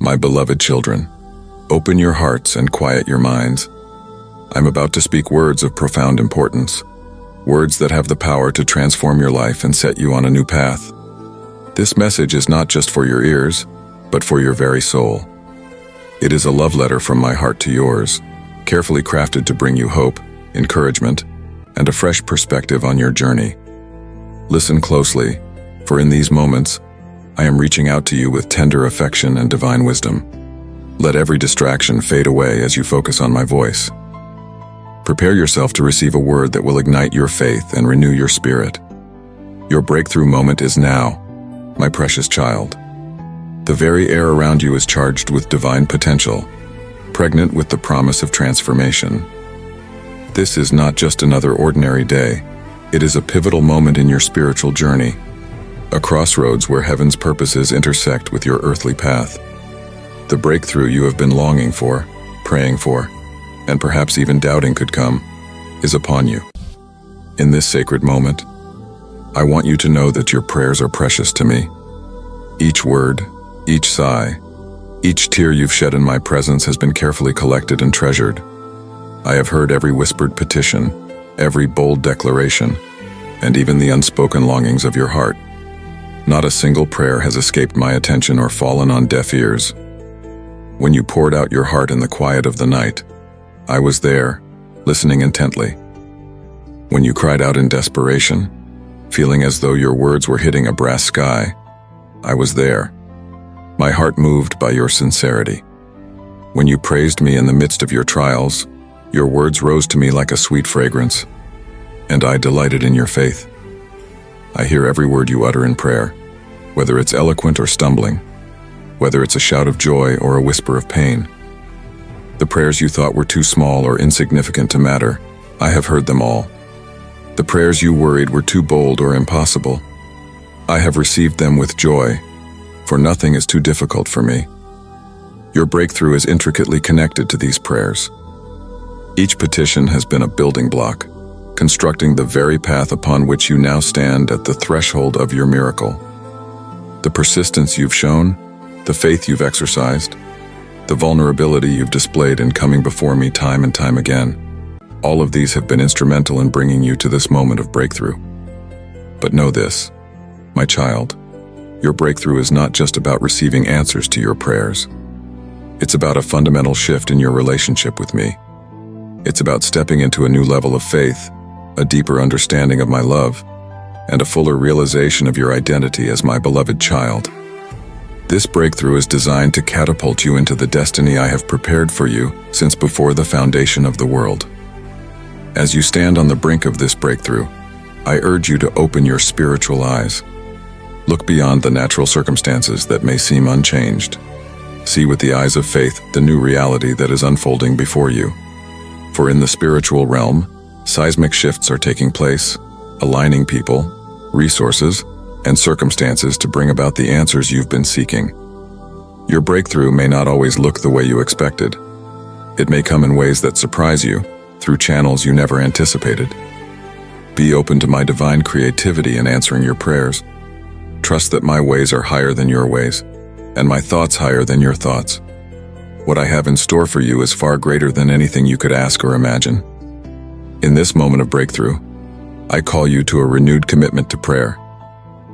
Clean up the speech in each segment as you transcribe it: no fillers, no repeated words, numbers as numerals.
My beloved children, open your hearts and quiet your minds. I'm about to speak words of profound importance, words that have the power to transform your life and set you on a new path. This message is not just for your ears, but for your very soul. It is a love letter from my heart to yours, carefully crafted to bring you hope, encouragement, and a fresh perspective on your journey. Listen closely, for in these moments, I am reaching out to you with tender affection and divine wisdom. Let every distraction fade away as you focus on my voice. Prepare yourself to receive a word that will ignite your faith and renew your spirit. Your breakthrough moment is now, my precious child. The very air around you is charged with divine potential, pregnant with the promise of transformation. This is not just another ordinary day. It is a pivotal moment in your spiritual journey, a crossroads where heaven's purposes intersect with your earthly path. The breakthrough you have been longing for, praying for, and perhaps even doubting could come, is upon you. In this sacred moment, I want you to know that your prayers are precious to me. Each word, each sigh, each tear you've shed in my presence has been carefully collected and treasured. I have heard every whispered petition, every bold declaration, and even the unspoken longings of your heart. Not a single prayer has escaped my attention or fallen on deaf ears. When you poured out your heart in the quiet of the night, I was there, listening intently. When you cried out in desperation, feeling as though your words were hitting a brass sky, I was there, my heart moved by your sincerity. When you praised me in the midst of your trials, your words rose to me like a sweet fragrance, and I delighted in your faith. I hear every word you utter in prayer, whether it's eloquent or stumbling, whether it's a shout of joy or a whisper of pain. The prayers you thought were too small or insignificant to matter, I have heard them all. The prayers you worried were too bold or impossible, I have received them with joy, for nothing is too difficult for me. Your breakthrough is intricately connected to these prayers. Each petition has been a building block, constructing the very path upon which you now stand at the threshold of your miracle. The persistence you've shown, the faith you've exercised, the vulnerability you've displayed in coming before me time and time again, all of these have been instrumental in bringing you to this moment of breakthrough. But know this, my child, your breakthrough is not just about receiving answers to your prayers. It's about a fundamental shift in your relationship with me. It's about stepping into a new level of faith, a deeper understanding of my love, and a fuller realization of your identity as my beloved child. This breakthrough is designed to catapult you into the destiny I have prepared for you since before the foundation of the world. As you stand on the brink of this breakthrough, I urge you to open your spiritual eyes. Look beyond the natural circumstances that may seem unchanged. See with the eyes of faith the new reality that is unfolding before you. For in the spiritual realm, seismic shifts are taking place, aligning people, resources, and circumstances to bring about the answers you've been seeking. Your breakthrough may not always look the way you expected. It may come in ways that surprise you, through channels you never anticipated. Be open to my divine creativity in answering your prayers. Trust that my ways are higher than your ways, and my thoughts higher than your thoughts. What I have in store for you is far greater than anything you could ask or imagine. In this moment of breakthrough, I call you to a renewed commitment to prayer.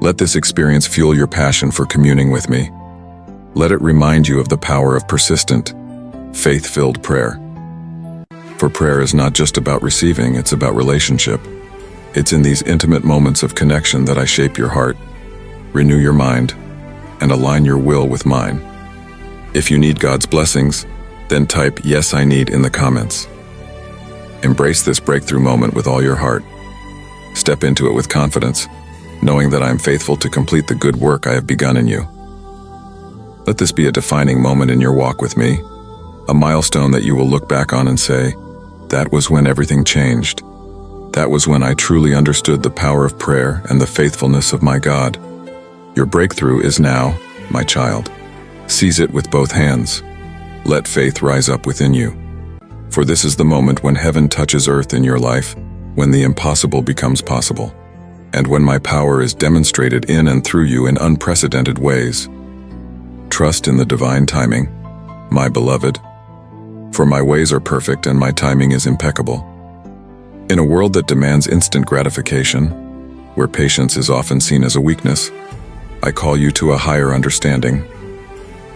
Let this experience fuel your passion for communing with me. Let it remind you of the power of persistent, faith-filled prayer. For prayer is not just about receiving, it's about relationship. It's in these intimate moments of connection that I shape your heart, renew your mind, and align your will with mine. If you need God's blessings, then type "Yes, I need" in the comments. Embrace this breakthrough moment with all your heart. Step into it with confidence, knowing that I am faithful to complete the good work I have begun in you. Let this be a defining moment in your walk with me, a milestone that you will look back on and say, "That was when everything changed. That was when I truly understood the power of prayer and the faithfulness of my God." Your breakthrough is now, my child. Seize it with both hands. Let faith rise up within you. For this is the moment when heaven touches earth in your life, when the impossible becomes possible, and when my power is demonstrated in and through you in unprecedented ways. trust in the divine timing, my beloved, for my ways are perfect and my timing is impeccable. In a world that demands instant gratification, where patience is often seen as a weakness, I call you to a higher understanding.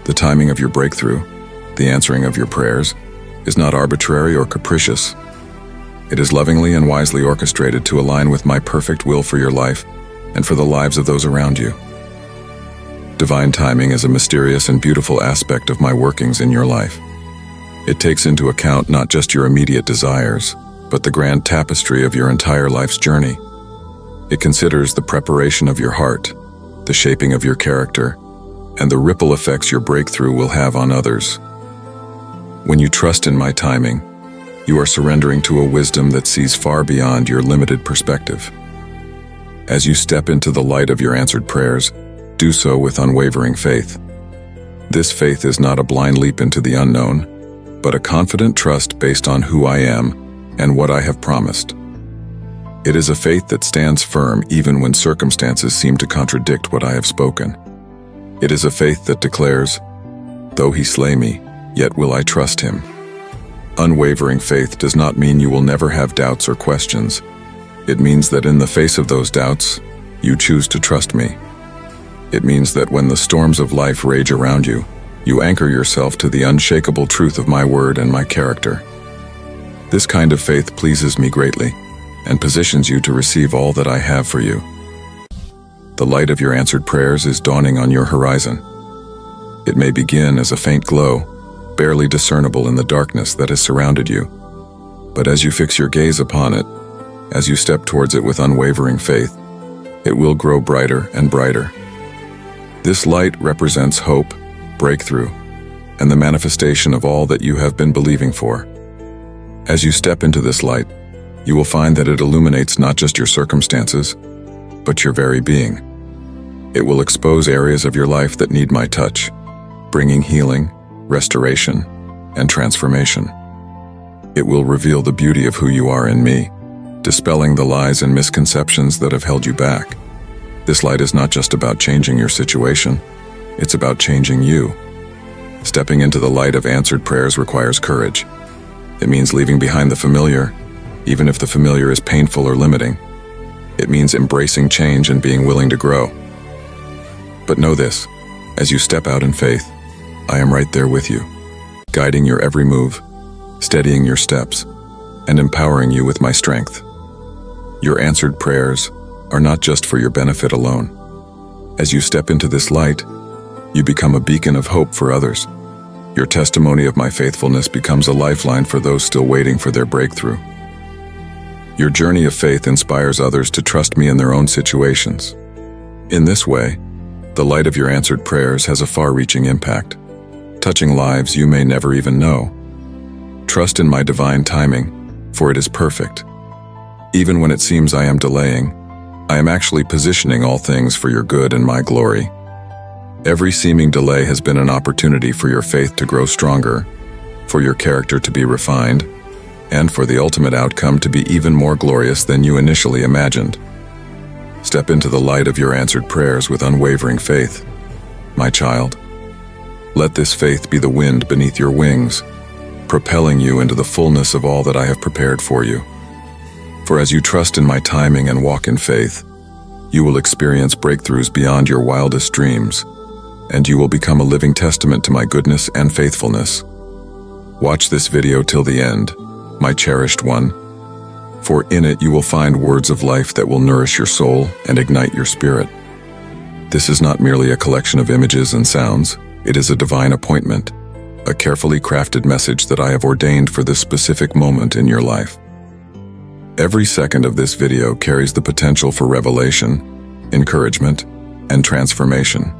The timing of your breakthrough, the answering of your prayers, is not arbitrary or capricious. It is lovingly and wisely orchestrated to align with my perfect will for your life and for the lives of those around you. Divine timing is a mysterious and beautiful aspect of my workings in your life. It takes into account not just your immediate desires, but the grand tapestry of your entire life's journey. It considers the preparation of your heart, the shaping of your character, and the ripple effects your breakthrough will have on others. When you trust in my timing, you are surrendering to a wisdom that sees far beyond your limited perspective. As you step into the light of your answered prayers, do so with unwavering faith. This faith is not a blind leap into the unknown, but a confident trust based on who I am and what I have promised. It is a faith that stands firm even when circumstances seem to contradict what I have spoken. It is a faith that declares, "Though he slay me, yet will I trust him." Unwavering faith does not mean you will never have doubts or questions. It means that in the face of those doubts, you choose to trust me. It means that when the storms of life rage around you, you anchor yourself to the unshakable truth of my word and my character. This kind of faith pleases me greatly and positions you to receive all that I have for you. The light of your answered prayers is dawning on your horizon. It may begin as a faint glow, barely discernible in the darkness that has surrounded you. But as you fix your gaze upon it, as you step towards it with unwavering faith, it will grow brighter and brighter. This light represents hope, breakthrough, and the manifestation of all that you have been believing for. As you step into this light, you will find that it illuminates not just your circumstances, but your very being. It will expose areas of your life that need my touch, bringing healing, restoration, and transformation. It will reveal the beauty of who you are in me, dispelling the lies and misconceptions that have held you back. This light is not just about changing your situation, it's about changing you. Stepping into the light of answered prayers requires courage. It means leaving behind the familiar, even if the familiar is painful or limiting. It means embracing change and being willing to grow. But know this, as you step out in faith, I am right there with you, guiding your every move, steadying your steps, and empowering you with my strength. Your answered prayers are not just for your benefit alone. As you step into this light, you become a beacon of hope for others. Your testimony of my faithfulness becomes a lifeline for those still waiting for their breakthrough. Your journey of faith inspires others to trust me in their own situations. In this way, the light of your answered prayers has a far-reaching impact, touching lives you may never even know. Trust in my divine timing, for it is perfect. Even when it seems I am delaying, I am actually positioning all things for your good and my glory. Every seeming delay has been an opportunity for your faith to grow stronger, for your character to be refined, and for the ultimate outcome to be even more glorious than you initially imagined. Step into the light of your answered prayers with unwavering faith, my child. Let this faith be the wind beneath your wings, propelling you into the fullness of all that I have prepared for you. For as you trust in my timing and walk in faith, you will experience breakthroughs beyond your wildest dreams, and you will become a living testament to my goodness and faithfulness. Watch this video till the end, my cherished one, for in it you will find words of life that will nourish your soul and ignite your spirit. This is not merely a collection of images and sounds, it is a divine appointment, a carefully crafted message that I have ordained for this specific moment in your life. Every second of this video carries the potential for revelation, encouragement, and transformation.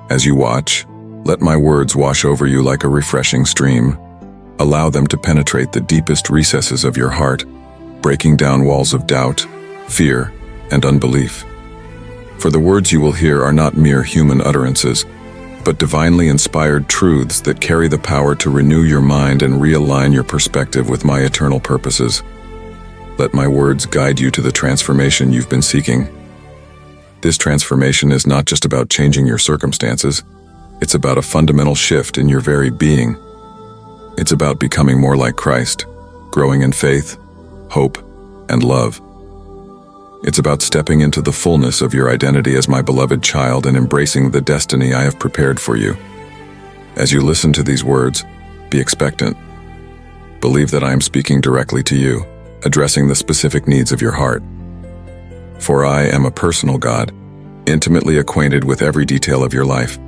As you watch, let my words wash over you like a refreshing stream. Allow them to penetrate the deepest recesses of your heart, breaking down walls of doubt, fear, and unbelief. For the words you will hear are not mere human utterances, but divinely inspired truths that carry the power to renew your mind and realign your perspective with my eternal purposes. Let my words guide you to the transformation you've been seeking. This transformation is not just about changing your circumstances, It's about a fundamental shift in your very being. It's about becoming more like Christ, growing in faith, hope, and love. It's about stepping into the fullness of your identity as my beloved child and embracing the destiny I have prepared for you. As you listen to these words, be expectant. Believe that I am speaking directly to you, addressing the specific needs of your heart. For I am a personal God, intimately acquainted with every detail of your life.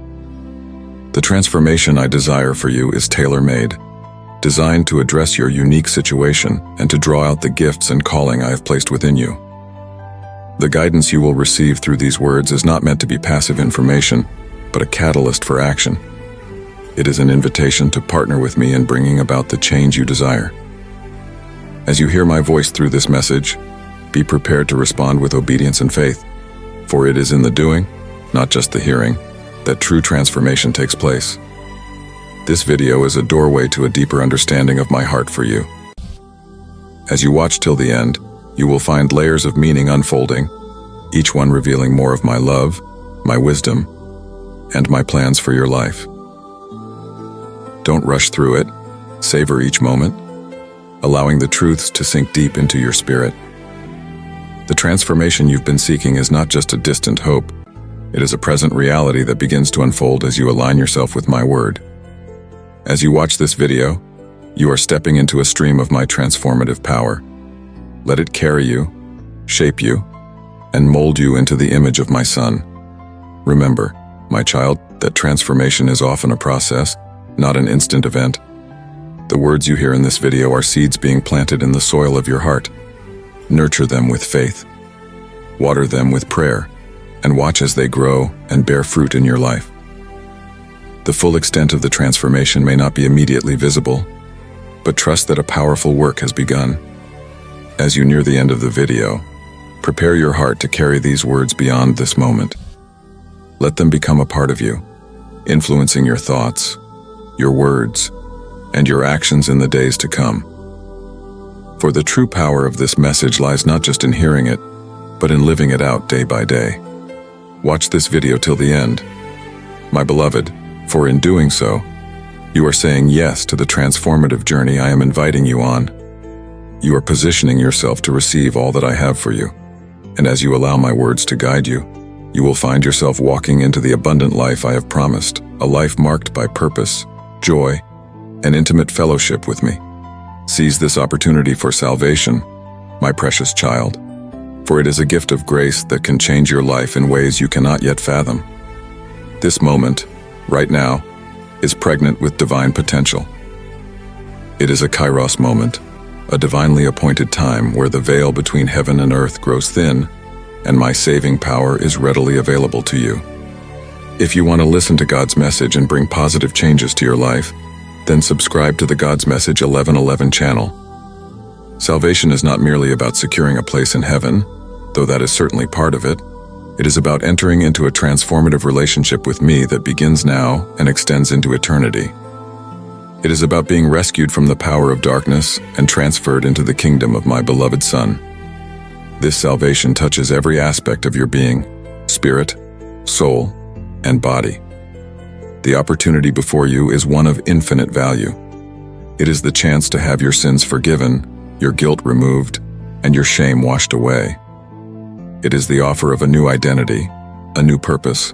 The transformation I desire for you is tailor-made, designed to address your unique situation and to draw out the gifts and calling I have placed within you. The guidance you will receive through these words is not meant to be passive information, but a catalyst for action. It is an invitation to partner with me in bringing about the change you desire. As you hear my voice through this message, be prepared to respond with obedience and faith, for it is in the doing, not just the hearing, that true transformation takes place. This video is a doorway to a deeper understanding of my heart for you. As you watch till the end, you will find layers of meaning unfolding, each one revealing more of my love, my wisdom, and my plans for your life. Don't rush through it. Savor each moment, allowing the truths to sink deep into your spirit. The transformation you've been seeking is not just a distant hope. It is a present reality that begins to unfold as you align yourself with my word. As you watch this video, you are stepping into a stream of my transformative power. Let it carry you, shape you, and mold you into the image of my Son. Remember, my child, that transformation is often a process, not an instant event. The words you hear in this video are seeds being planted in the soil of your heart. Nurture them with faith. Water them with prayer, and watch as they grow and bear fruit in your life. The full extent of the transformation may not be immediately visible, but trust that a powerful work has begun. As you near the end of the video, prepare your heart to carry these words beyond this moment. Let them become a part of you, influencing your thoughts, your words, and your actions in the days to come. For the true power of this message lies not just in hearing it, but in living it out day by day. Watch this video till the end, my beloved, for in doing so, you are saying yes to the transformative journey I am inviting you on. You are positioning yourself to receive all that I have for you, and as you allow my words to guide you, you will find yourself walking into the abundant life I have promised, a life marked by purpose, joy, and intimate fellowship with me. Seize this opportunity for salvation, my precious child, for it is a gift of grace that can change your life in ways you cannot yet fathom. This moment, right now, is pregnant with divine potential. It is a Kairos moment, a divinely appointed time where the veil between heaven and earth grows thin, and my saving power is readily available to you. If you want to listen to God's message and bring positive changes to your life, then subscribe to the God's Message 1111 channel. Salvation is not merely about securing a place in heaven, though that is certainly part of it. It is about entering into a transformative relationship with me that begins now and extends into eternity. It is about being rescued from the power of darkness and transferred into the kingdom of my beloved Son. This salvation touches every aspect of your being, spirit, soul, and body. The opportunity before you is one of infinite value. It is the chance to have your sins forgiven, your guilt removed, and your shame washed away. It is the offer of a new identity, a new purpose,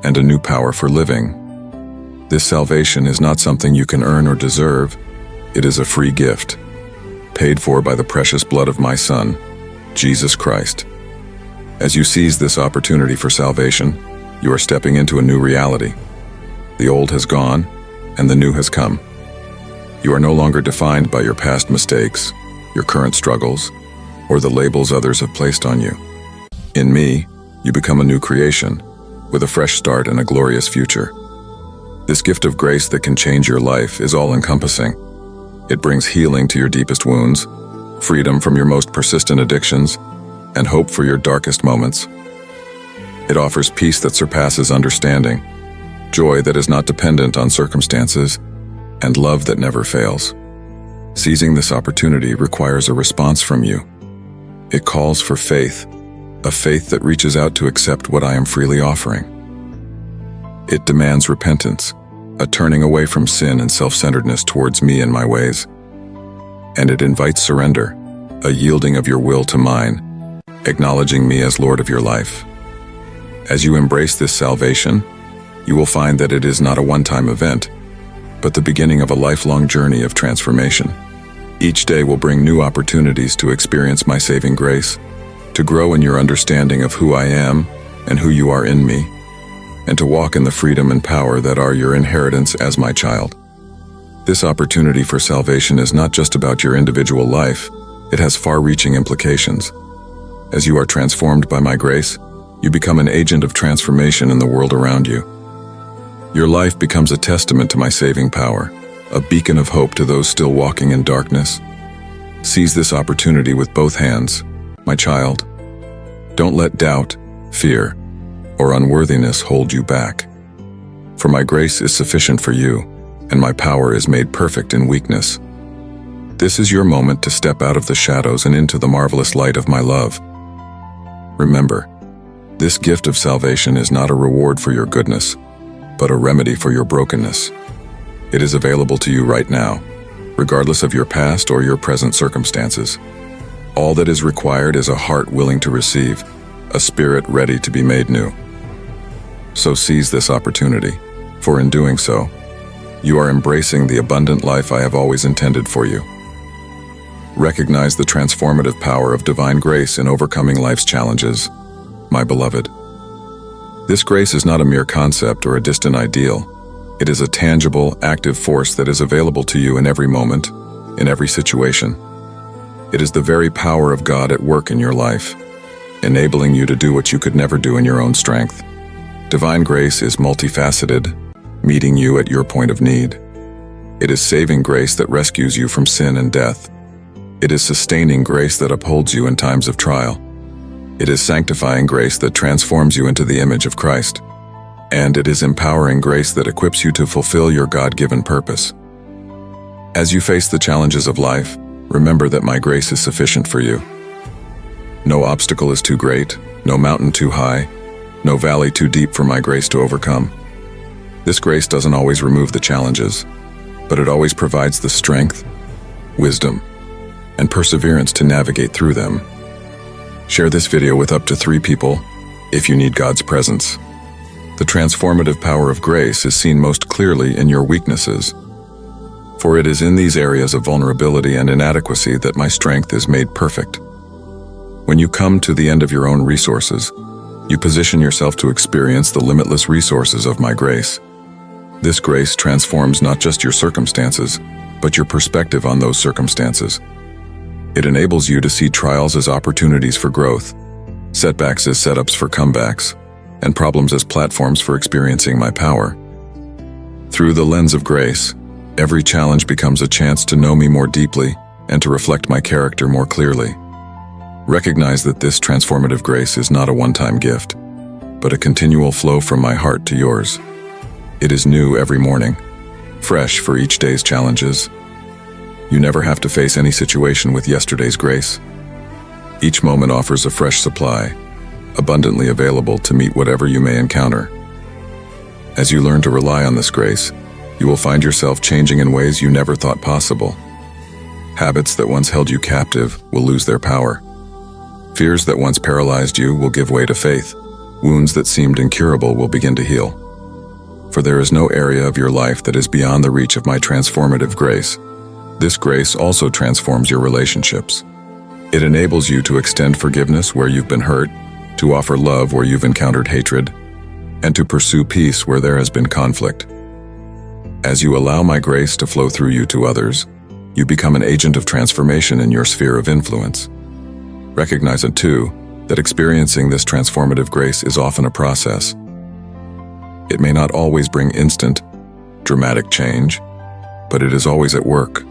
and a new power for living. This salvation is not something you can earn or deserve. It is a free gift, paid for by the precious blood of my Son, Jesus Christ. As you seize this opportunity for salvation, you are stepping into a new reality. The old has gone, and the new has come. You are no longer defined by your past mistakes, your current struggles, or the labels others have placed on you. In me, you become a new creation, with a fresh start and a glorious future. This gift of grace that can change your life is all-encompassing. It brings healing to your deepest wounds, freedom from your most persistent addictions, and hope for your darkest moments. It offers peace that surpasses understanding, joy that is not dependent on circumstances, and love that never fails. Seizing this opportunity requires a response from you. It calls for faith, a faith that reaches out to accept what I am freely offering. It demands repentance, a turning away from sin and self-centeredness towards me and my ways. And it invites surrender, a yielding of your will to mine, acknowledging me as Lord of your life. As you embrace this salvation, you will find that it is not a one-time event, but the beginning of a lifelong journey of transformation. Each day will bring new opportunities to experience my saving grace, to grow in your understanding of who I am and who you are in me, and to walk in the freedom and power that are your inheritance as my child. This opportunity for salvation is not just about your individual life, it has far-reaching implications. As you are transformed by my grace, you become an agent of transformation in the world around you. Your life becomes a testament to my saving power, a beacon of hope to those still walking in darkness. Seize this opportunity with both hands, my child. Don't let doubt, fear, or unworthiness hold you back. For my grace is sufficient for you, and my power is made perfect in weakness. This is your moment to step out of the shadows and into the marvelous light of my love. Remember, this gift of salvation is not a reward for your goodness, but a remedy for your brokenness. It is available to you right now, regardless of your past or your present circumstances. All that is required is a heart willing to receive, a spirit ready to be made new. So seize this opportunity, for in doing so, you are embracing the abundant life I have always intended for you. Recognize the transformative power of divine grace in overcoming life's challenges, my beloved. This grace is not a mere concept or a distant ideal. It is a tangible, active force that is available to you in every moment, in every situation. It is the very power of God at work in your life, enabling you to do what you could never do in your own strength. Divine grace is multifaceted, meeting you at your point of need. It is saving grace that rescues you from sin and death. It is sustaining grace that upholds you in times of trial. It is sanctifying grace that transforms you into the image of Christ. And it is empowering grace that equips you to fulfill your God-given purpose. As you face the challenges of life, remember that my grace is sufficient for you. No obstacle is too great, no mountain too high, no valley too deep for my grace to overcome. This grace doesn't always remove the challenges, but it always provides the strength, wisdom, and perseverance to navigate through them. Share this video with up to 3 people if you need God's presence. The transformative power of grace is seen most clearly in your weaknesses. For it is in these areas of vulnerability and inadequacy that my strength is made perfect. When you come to the end of your own resources, you position yourself to experience the limitless resources of my grace. This grace transforms not just your circumstances, but your perspective on those circumstances. It enables you to see trials as opportunities for growth, setbacks as setups for comebacks, and problems as platforms for experiencing my power. Through the lens of grace, every challenge becomes a chance to know me more deeply and to reflect my character more clearly. Recognize that this transformative grace is not a one-time gift, but a continual flow from my heart to yours. It is new every morning, fresh for each day's challenges. You never have to face any situation with yesterday's grace. Each moment offers a fresh supply, abundantly available to meet whatever you may encounter. As you learn to rely on this grace, you will find yourself changing in ways you never thought possible. Habits that once held you captive will lose their power. Fears that once paralyzed you will give way to faith. Wounds that seemed incurable will begin to heal. For there is no area of your life that is beyond the reach of my transformative grace. This grace also transforms your relationships. It enables you to extend forgiveness where you've been hurt, to offer love where you've encountered hatred, and to pursue peace where there has been conflict. As you allow my grace to flow through you to others, you become an agent of transformation in your sphere of influence. Recognize it too, that experiencing this transformative grace is often a process. It may not always bring instant, dramatic change, but it is always at work,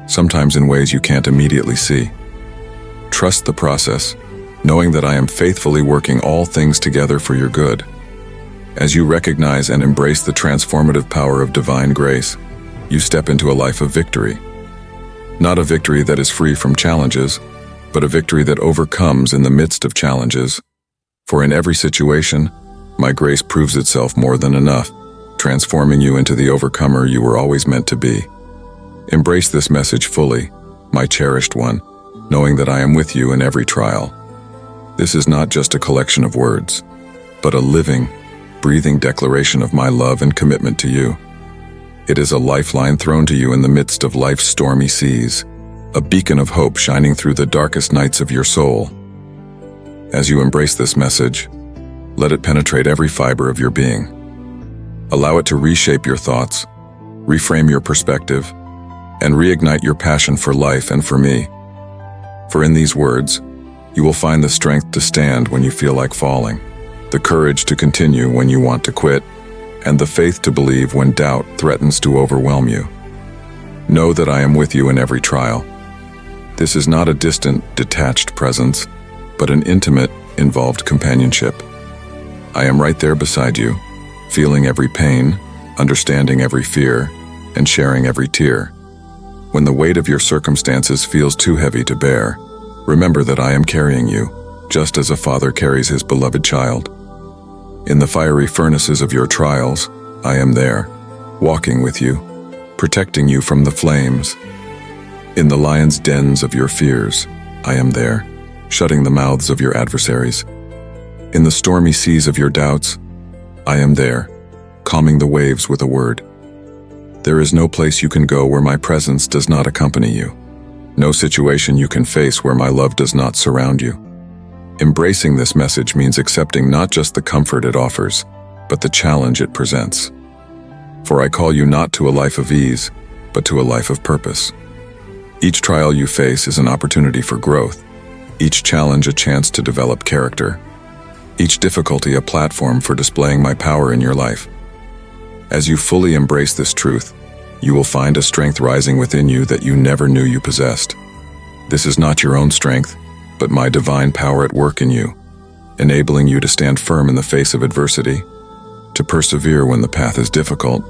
sometimes in ways you can't immediately see. Trust the process, knowing that I am faithfully working all things together for your good. As you recognize and embrace the transformative power of divine grace, you step into a life of victory. Not a victory that is free from challenges, but a victory that overcomes in the midst of challenges. For in every situation, my grace proves itself more than enough, transforming you into the overcomer you were always meant to be. Embrace this message fully, my cherished one, knowing that I am with you in every trial. This is not just a collection of words, but a living, breathing declaration of my love and commitment to you. It is a lifeline thrown to you in the midst of life's stormy seas, a beacon of hope shining through the darkest nights of your soul. As you embrace this message, let it penetrate every fiber of your being. Allow it to reshape your thoughts, reframe your perspective, and reignite your passion for life and for me. For in these words, you will find the strength to stand when you feel like falling, the courage to continue when you want to quit, and the faith to believe when doubt threatens to overwhelm you. Know that I am with you in every trial. This is not a distant, detached presence, but an intimate, involved companionship. I am right there beside you, feeling every pain, understanding every fear, and sharing every tear. When the weight of your circumstances feels too heavy to bear, remember that I am carrying you, just as a father carries his beloved child. In the fiery furnaces of your trials, I am there, walking with you, protecting you from the flames. In the lion's dens of your fears, I am there, shutting the mouths of your adversaries. In the stormy seas of your doubts, I am there, calming the waves with a word. There is no place you can go where my presence does not accompany you. No situation you can face where my love does not surround you. Embracing this message means accepting not just the comfort it offers, but the challenge it presents. For I call you not to a life of ease, but to a life of purpose. Each trial you face is an opportunity for growth, each challenge a chance to develop character, each difficulty a platform for displaying my power in your life. As you fully embrace this truth, you will find a strength rising within you that you never knew you possessed. This is not your own strength, but my divine power at work in you, enabling you to stand firm in the face of adversity, to persevere when the path is difficult,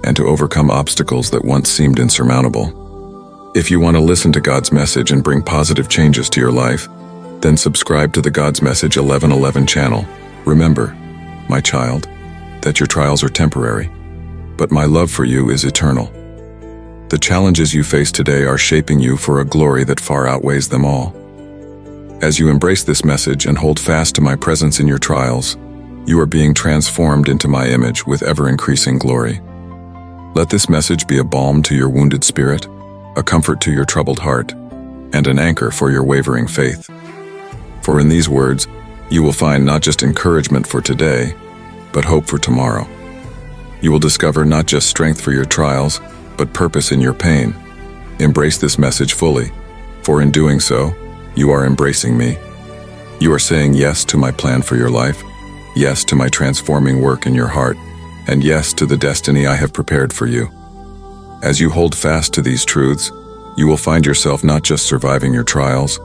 and to overcome obstacles that once seemed insurmountable. If you want to listen to God's message and bring positive changes to your life, then subscribe to the God's Message 1111 channel. Remember, my child, that your trials are temporary, but my love for you is eternal. The challenges you face today are shaping you for a glory that far outweighs them all. As you embrace this message and hold fast to my presence in your trials, you are being transformed into my image with ever-increasing glory. Let this message be a balm to your wounded spirit, a comfort to your troubled heart, and an anchor for your wavering faith. For in these words, you will find not just encouragement for today, but hope for tomorrow. You will discover not just strength for your trials, but purpose in your pain. Embrace this message fully, for in doing so, you are embracing me. You are saying yes to my plan for your life, yes to my transforming work in your heart, and yes to the destiny I have prepared for you. As you hold fast to these truths, you will find yourself not just surviving your trials,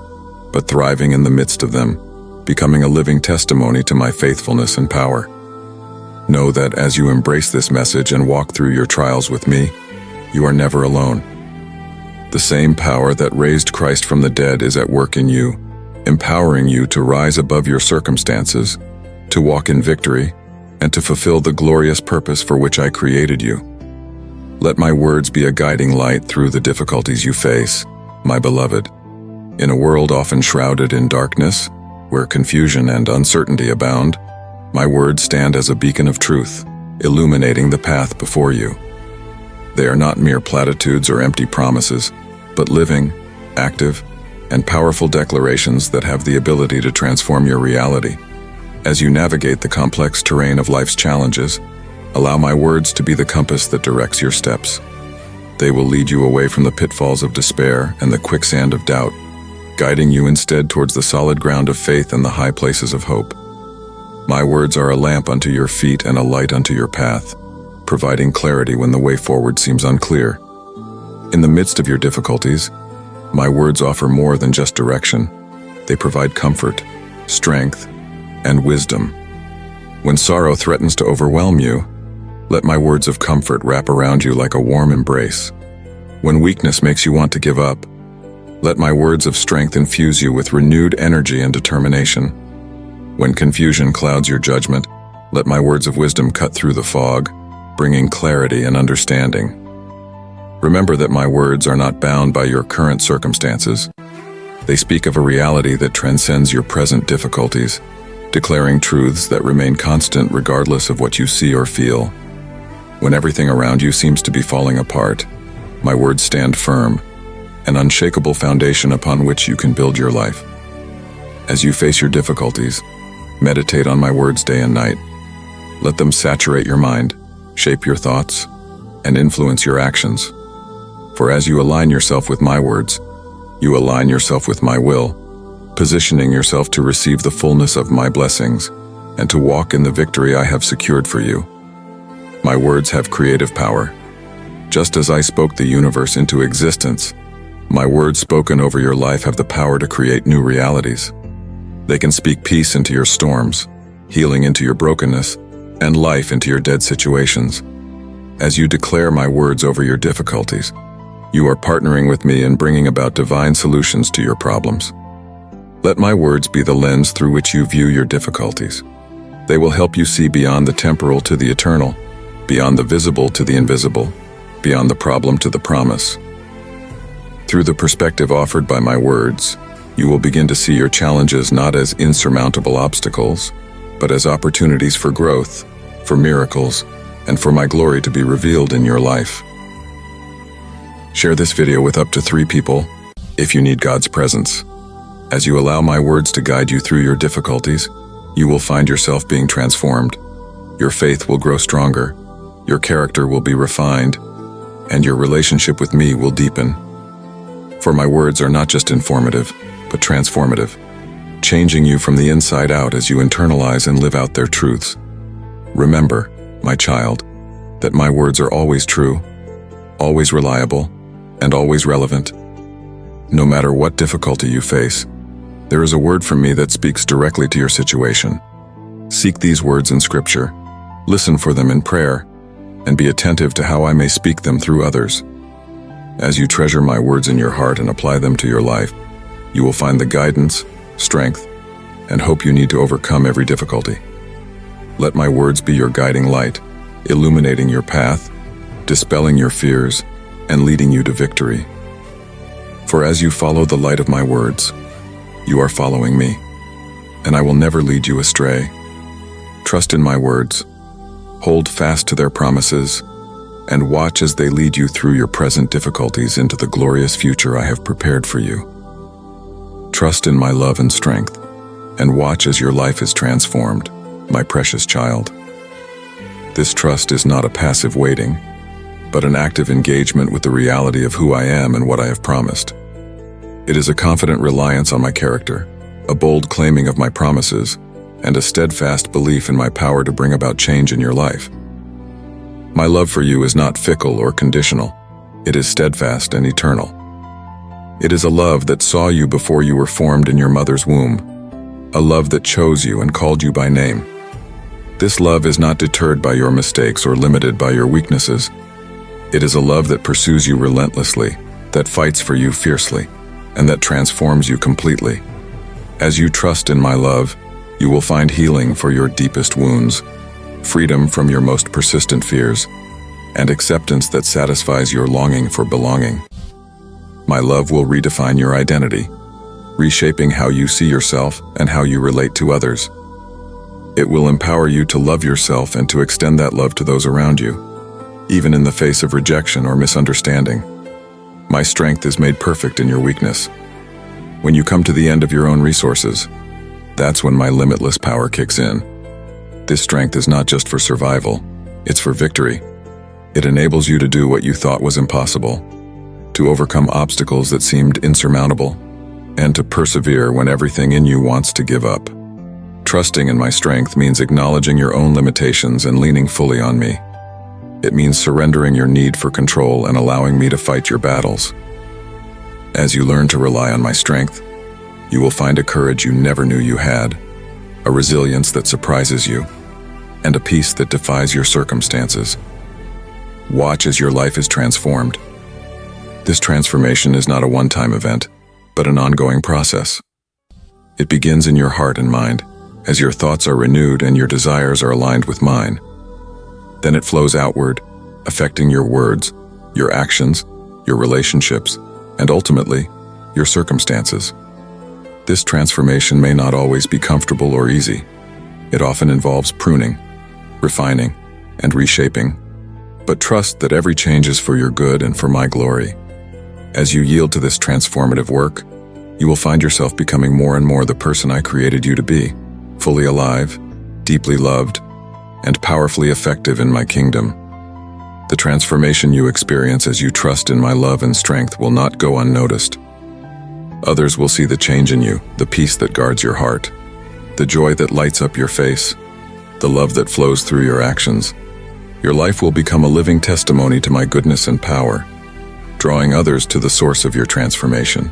but thriving in the midst of them, becoming a living testimony to my faithfulness and power. Know that as you embrace this message and walk through your trials with me, you are never alone. The same power that raised Christ from the dead is at work in you, empowering you to rise above your circumstances, to walk in victory, and to fulfill the glorious purpose for which I created you. Let my words be a guiding light through the difficulties you face, my beloved. In a world often shrouded in darkness, where confusion and uncertainty abound, my words stand as a beacon of truth, illuminating the path before you. They are not mere platitudes or empty promises, but living, active, and powerful declarations that have the ability to transform your reality. As you navigate the complex terrain of life's challenges, allow my words to be the compass that directs your steps. They will lead you away from the pitfalls of despair and the quicksand of doubt, guiding you instead towards the solid ground of faith and the high places of hope. My words are a lamp unto your feet and a light unto your path, providing clarity when the way forward seems unclear. In the midst of your difficulties, my words offer more than just direction. They provide comfort, strength, and wisdom. When sorrow threatens to overwhelm you, let my words of comfort wrap around you like a warm embrace. When weakness makes you want to give up, let my words of strength infuse you with renewed energy and determination. When confusion clouds your judgment, let my words of wisdom cut through the fog, bringing clarity and understanding. Remember that my words are not bound by your current circumstances. They speak of a reality that transcends your present difficulties, declaring truths that remain constant regardless of what you see or feel. When everything around you seems to be falling apart, my words stand firm, an unshakable foundation upon which you can build your life. As you face your difficulties, meditate on my words day and night. Let them saturate your mind, shape your thoughts, and influence your actions. For as you align yourself with my words, you align yourself with my will, positioning yourself to receive the fullness of my blessings and to walk in the victory I have secured for you. My words have creative power. Just as I spoke the universe into existence, my words spoken over your life have the power to create new realities. They can speak peace into your storms, healing into your brokenness, and life into your dead situations. As you declare my words over your difficulties, you are partnering with me in bringing about divine solutions to your problems. Let my words be the lens through which you view your difficulties. They will help you see beyond the temporal to the eternal, beyond the visible to the invisible, beyond the problem to the promise. Through the perspective offered by my words, you will begin to see your challenges not as insurmountable obstacles, but as opportunities for growth, for miracles, and for my glory to be revealed in your life. Share this video with up to 3 people if you need God's presence. As you allow my words to guide you through your difficulties, you will find yourself being transformed. Your faith will grow stronger, your character will be refined, and your relationship with me will deepen. For my words are not just informative, but transformative, changing you from the inside out as you internalize and live out their truths. Remember, my child, that my words are always true, always reliable, and always relevant. No matter what difficulty you face, there is a word from me that speaks directly to your situation. Seek these words in Scripture, listen for them in prayer, and be attentive to how I may speak them through others. As you treasure my words in your heart and apply them to your life, you will find the guidance, strength, and hope you need to overcome every difficulty. Let my words be your guiding light, illuminating your path, dispelling your fears, and leading you to victory. For as you follow the light of my words, you are following me, and I will never lead you astray. Trust in my words, hold fast to their promises, and watch as they lead you through your present difficulties into the glorious future I have prepared for you. Trust in my love and strength, and watch as your life is transformed, my precious child. This trust is not a passive waiting, but an active engagement with the reality of who I am and what I have promised. It is a confident reliance on my character, a bold claiming of my promises, and a steadfast belief in my power to bring about change in your life. My love for you is not fickle or conditional. It is steadfast and eternal. It is a love that saw you before you were formed in your mother's womb, a love that chose you and called you by name. This love is not deterred by your mistakes or limited by your weaknesses. It is a love that pursues you relentlessly, that fights for you fiercely, and that transforms you completely. As you trust in my love, you will find healing for your deepest wounds, freedom from your most persistent fears, and acceptance that satisfies your longing for belonging. My love will redefine your identity, reshaping how you see yourself and how you relate to others. It will empower you to love yourself and to extend that love to those around you, even in the face of rejection or misunderstanding. My strength is made perfect in your weakness. When you come to the end of your own resources, that's when my limitless power kicks in. This strength is not just for survival, it's for victory. It enables you to do what you thought was impossible, to overcome obstacles that seemed insurmountable, and to persevere when everything in you wants to give up. Trusting in my strength means acknowledging your own limitations and leaning fully on me. It means surrendering your need for control and allowing me to fight your battles. As you learn to rely on my strength, you will find a courage you never knew you had, a resilience that surprises you, and a peace that defies your circumstances. Watch as your life is transformed. This transformation is not a one-time event, but an ongoing process. It begins in your heart and mind, as your thoughts are renewed and your desires are aligned with mine. Then it flows outward, affecting your words, your actions, your relationships, and ultimately, your circumstances. This transformation may not always be comfortable or easy. It often involves pruning, refining, and reshaping. But trust that every change is for your good and for my glory. As you yield to this transformative work, you will find yourself becoming more and more the person I created you to be, fully alive, deeply loved, and powerfully effective in my kingdom. The transformation you experience as you trust in my love and strength will not go unnoticed. Others will see the change in you, the peace that guards your heart, the joy that lights up your face, the love that flows through your actions. Your life will become a living testimony to my goodness and power, drawing others to the source of your transformation.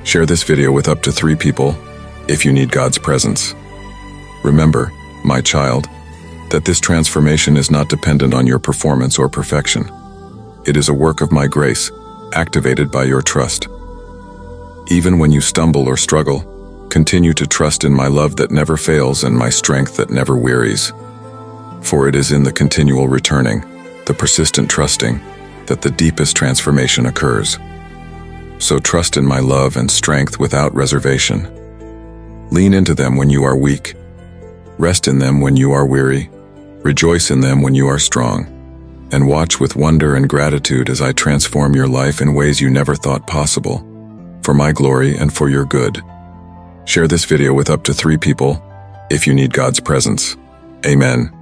Share this video with up to 3 people if you need God's presence. Remember, my child, that this transformation is not dependent on your performance or perfection. It is a work of my grace, activated by your trust. Even when you stumble or struggle, continue to trust in my love that never fails and my strength that never wearies. For it is in the continual returning, the persistent trusting, that the deepest transformation occurs. So trust in my love and strength without reservation. Lean into them when you are weak. Rest in them when you are weary. Rejoice in them when you are strong. And watch with wonder and gratitude as I transform your life in ways you never thought possible, for my glory and for your good. Share this video with up to 3 people if you need God's presence. Amen.